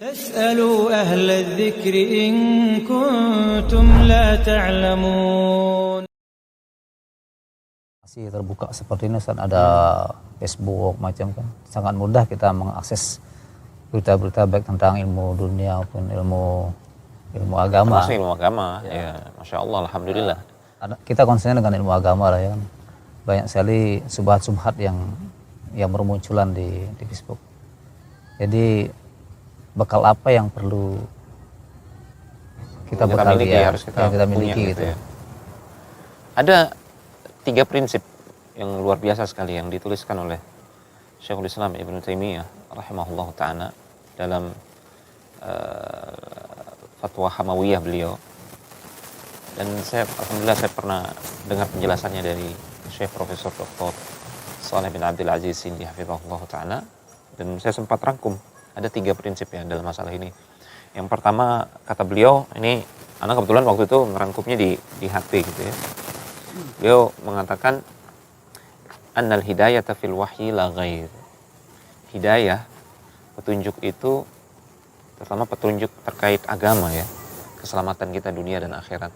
فاسألوا أهل الذكر إن كنتم لا تعلمون. Masih terbuka seperti ini, Ustaz, ada Facebook macam kan. Sangat mudah kita mengakses berita-berita baik tentang ilmu dunia maupun ilmu agama. Termasuk ilmu agama, ya, Masya Allah, Alhamdulillah. Kita konsen dengan ilmu agama lah ya. Banyak sekali subhat-subhat yang bermunculan di Facebook. Jadi bekal apa yang perlu kita bekali ya, harus kita miliki gitu ya. Ada 3 prinsip yang luar biasa sekali yang dituliskan oleh Syekhul Islam Ibnu Taimiyah rahimahullah ta'ala dalam fatwa Hamawiyah beliau. Dan alhamdulillah saya pernah dengar penjelasannya dari Syekh Profesor Dr. Shalih bin Abdul Aziz Sindi hafizahullah ta'ala, dan saya sempat rangkum ada 3 prinsip ya dalam masalah ini. Yang pertama, kata beliau, ini anak kebetulan waktu itu merangkumnya di HP gitu ya. Beliau mengatakan annal hidayata fil wahyi la ghair. Hidayah, petunjuk itu terutama petunjuk terkait agama ya, keselamatan kita dunia dan akhirat.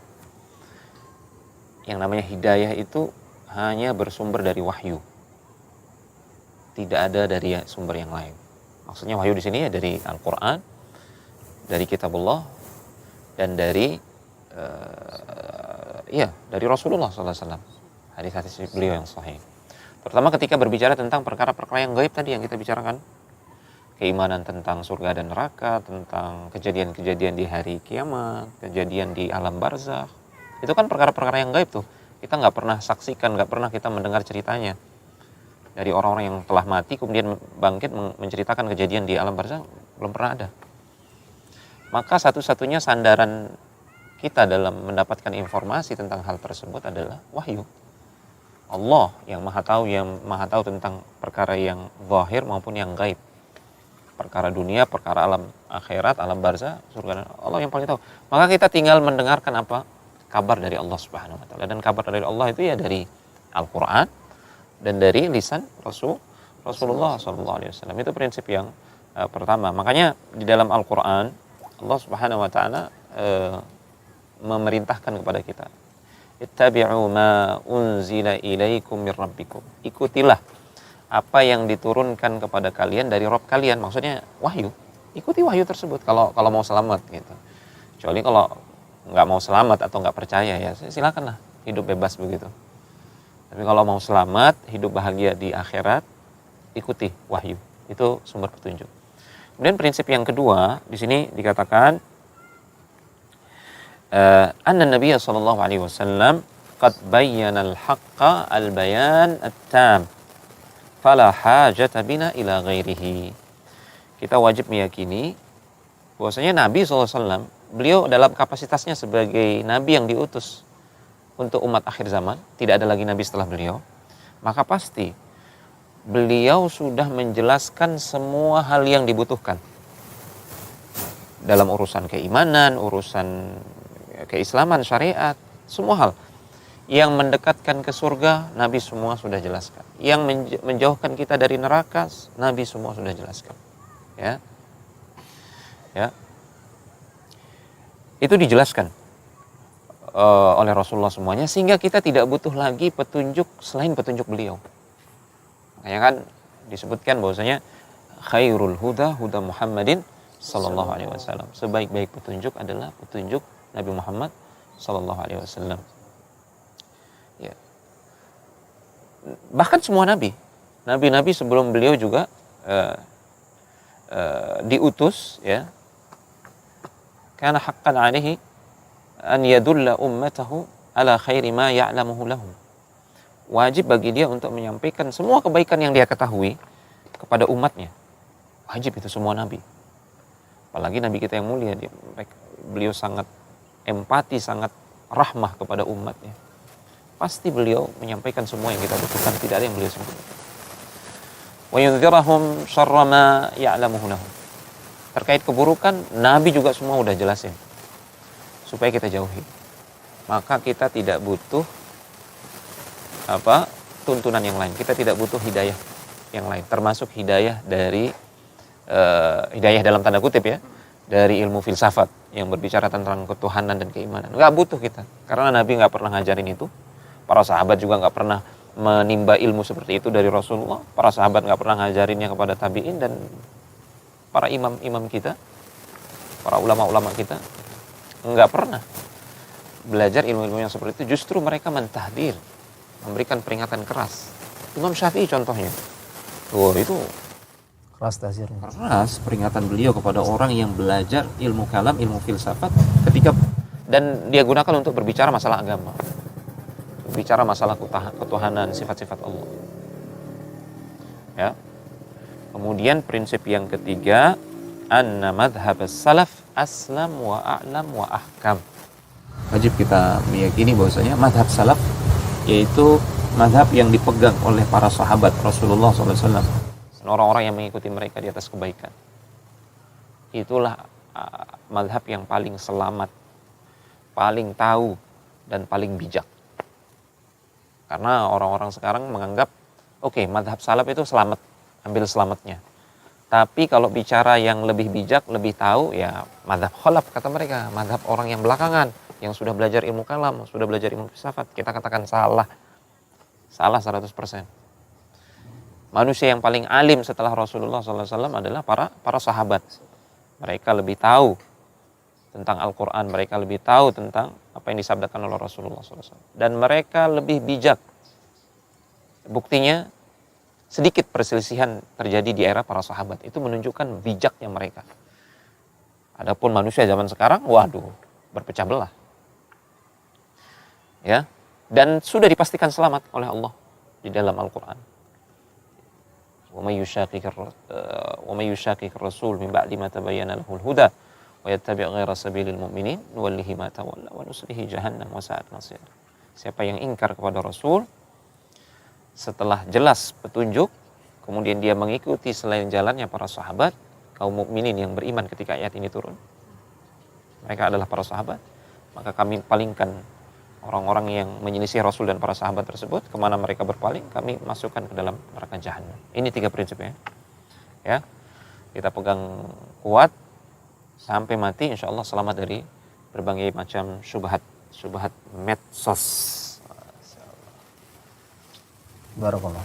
Yang namanya hidayah itu hanya bersumber dari wahyu. Tidak ada dari sumber yang lain. Maksudnya wahyu di sini ya dari Al-Qur'an, dari Kitabullah, dan dari dari Rasulullah SAW. Hadis-hadis beliau yang sahih. Terutama ketika berbicara tentang perkara-perkara yang gaib tadi yang kita bicarakan. Keimanan tentang surga dan neraka, tentang kejadian-kejadian di hari kiamat, kejadian di alam barzakh. Itu kan perkara-perkara yang gaib tuh. Kita nggak pernah saksikan, nggak pernah kita mendengar ceritanya. Dari orang-orang yang telah mati kemudian bangkit menceritakan kejadian di alam barzakh, belum pernah ada. Maka satu-satunya sandaran kita dalam mendapatkan informasi tentang hal tersebut adalah wahyu. Allah yang maha tahu tentang perkara yang zahir maupun yang gaib. Perkara dunia, perkara alam akhirat, alam barzakh, surga, Allah yang paling tahu. Maka kita tinggal mendengarkan apa? Kabar dari Allah Subhanahu wa taala. Dan kabar dari Allah itu ya dari Al-Qur'an dan dari lisan Rasulullah SAW. Itu prinsip yang pertama. Makanya di dalam Al-Quran Allah Subhanahu Wa Taala memerintahkan kepada kita, ittabi'u ma unzila ilaikum mir rabbikum. Ikutilah apa yang diturunkan kepada kalian dari Rabb kalian. Maksudnya wahyu. Ikuti wahyu tersebut kalau mau selamat gitu. Kecuali kalau nggak mau selamat atau nggak percaya ya silakanlah hidup bebas begitu. Tapi kalau mau selamat, hidup bahagia di akhirat, ikuti wahyu. Itu sumber petunjuk. Kemudian prinsip yang kedua, di sini dikatakan anna Nabiy sallallahu alaihi wasallam qad bayyana al-haqqa al-bayan at-tam. Fala hajata bina ila ghairihi. Kita wajib meyakini bahwasanya Nabi SAW, beliau dalam kapasitasnya sebagai Nabi yang diutus untuk umat akhir zaman, tidak ada lagi Nabi setelah beliau, maka pasti beliau sudah menjelaskan semua hal yang dibutuhkan dalam urusan keimanan, urusan keislaman, syariat, semua hal yang mendekatkan ke surga, Nabi semua sudah jelaskan. Yang menjauhkan kita dari neraka, Nabi semua sudah jelaskan. Ya, itu dijelaskan oleh Rasulullah semuanya, sehingga kita tidak butuh lagi petunjuk selain petunjuk beliau. Makanya kan disebutkan bahwasanya khairul huda huda Muhammadin sallallahu alaihi wasallam. Sebaik-baik petunjuk adalah petunjuk Nabi Muhammad sallallahu alaihi wasallam. Ya. Bahkan semua nabi sebelum beliau juga diutus ya. Kana haqqan alaihi an yadulla ummatahu ala khairi ma ya'lamuhu lahum. Wajib bagi dia untuk menyampaikan semua kebaikan yang dia ketahui kepada umatnya. Wajib itu semua nabi. Apalagi nabi kita yang mulia, beliau sangat empati, sangat rahmah kepada umatnya. Pasti beliau menyampaikan semua yang kita butuhkan, tidak ada yang beliau sembunyikan. Wa yunzirahum syarra ma ya'lamuhu lahum. Terkait keburukan, nabi juga semua udah jelasin supaya kita jauhi. Maka kita tidak butuh tuntunan yang lain. Kita tidak butuh hidayah yang lain, termasuk hidayah dari hidayah dalam tanda kutip ya, dari ilmu filsafat yang berbicara tentang ketuhanan dan keimanan. Nggak butuh kita, karena Nabi nggak pernah ngajarin itu. Para sahabat juga nggak pernah menimba ilmu seperti itu dari Rasulullah. Para sahabat nggak pernah ngajarinnya kepada tabi'in dan para imam-imam kita, para ulama-ulama kita nggak pernah belajar ilmu-ilmu yang seperti itu. Justru mereka mentahdir, memberikan peringatan keras. Imam Syafi'i contohnya, itu Keras tazir. keras peringatan beliau kepada orang yang belajar ilmu kalam, ilmu filsafat dan dia gunakan untuk berbicara masalah agama, berbicara masalah ketuhanan, sifat-sifat Allah. Ya. Kemudian prinsip yang ketiga, anna madhhab salaf aslam wa a'lam wa ahkam. Wajib kita meyakini bahwasanya madhab salaf yaitu madhab yang dipegang oleh para sahabat Rasulullah SAW. Orang-orang yang mengikuti mereka di atas kebaikan. Itulah madhab yang paling selamat, paling tahu, dan paling bijak. Karena orang-orang sekarang menganggap, oke, madhab salaf itu selamat, ambil selamatnya. Tapi kalau bicara yang lebih bijak, lebih tahu, ya madhab khalaf kata mereka, madhab orang yang belakangan, yang sudah belajar ilmu kalam, sudah belajar ilmu filsafat, kita katakan salah. Salah 100%. Manusia yang paling alim setelah Rasulullah SAW adalah para sahabat. Mereka lebih tahu tentang Al-Quran, mereka lebih tahu tentang apa yang disabdakan oleh Rasulullah SAW. Dan mereka lebih bijak. Buktinya, sedikit perselisihan terjadi di era para sahabat. Itu menunjukkan bijaknya mereka. Adapun manusia zaman sekarang, waduh, berpecah belah. Ya, dan sudah dipastikan selamat oleh Allah di dalam Al-Quran. وَمَنْ يُشَاقِقِ الرَّسُولِ مِنْ بَعْدِ مَا تَبَيَّنَ لَهُ الْهُدَى وَيَتَّبِعْ غَيْرَ سَبِيلِ الْمُؤْمِنِينَ نُوَلِّهِ مَا تَوَلَّى وَنُصْلِهِ جَهَنَّمَ وَسَاءَتْ مَصِيرًا. Siapa yang ingkar kepada Rasul setelah jelas petunjuk, kemudian dia mengikuti selain jalannya para sahabat, kaum mukminin yang beriman ketika ayat ini turun, mereka adalah para sahabat, maka kami palingkan orang-orang yang menyelisih Rasul dan para sahabat tersebut, kemana mereka berpaling, kami masukkan ke dalam neraka jahanam. Ini 3 prinsipnya. Ya, kita pegang kuat sampai mati, insya Allah selamat dari berbagai macam syubhat medsos. Barakallah.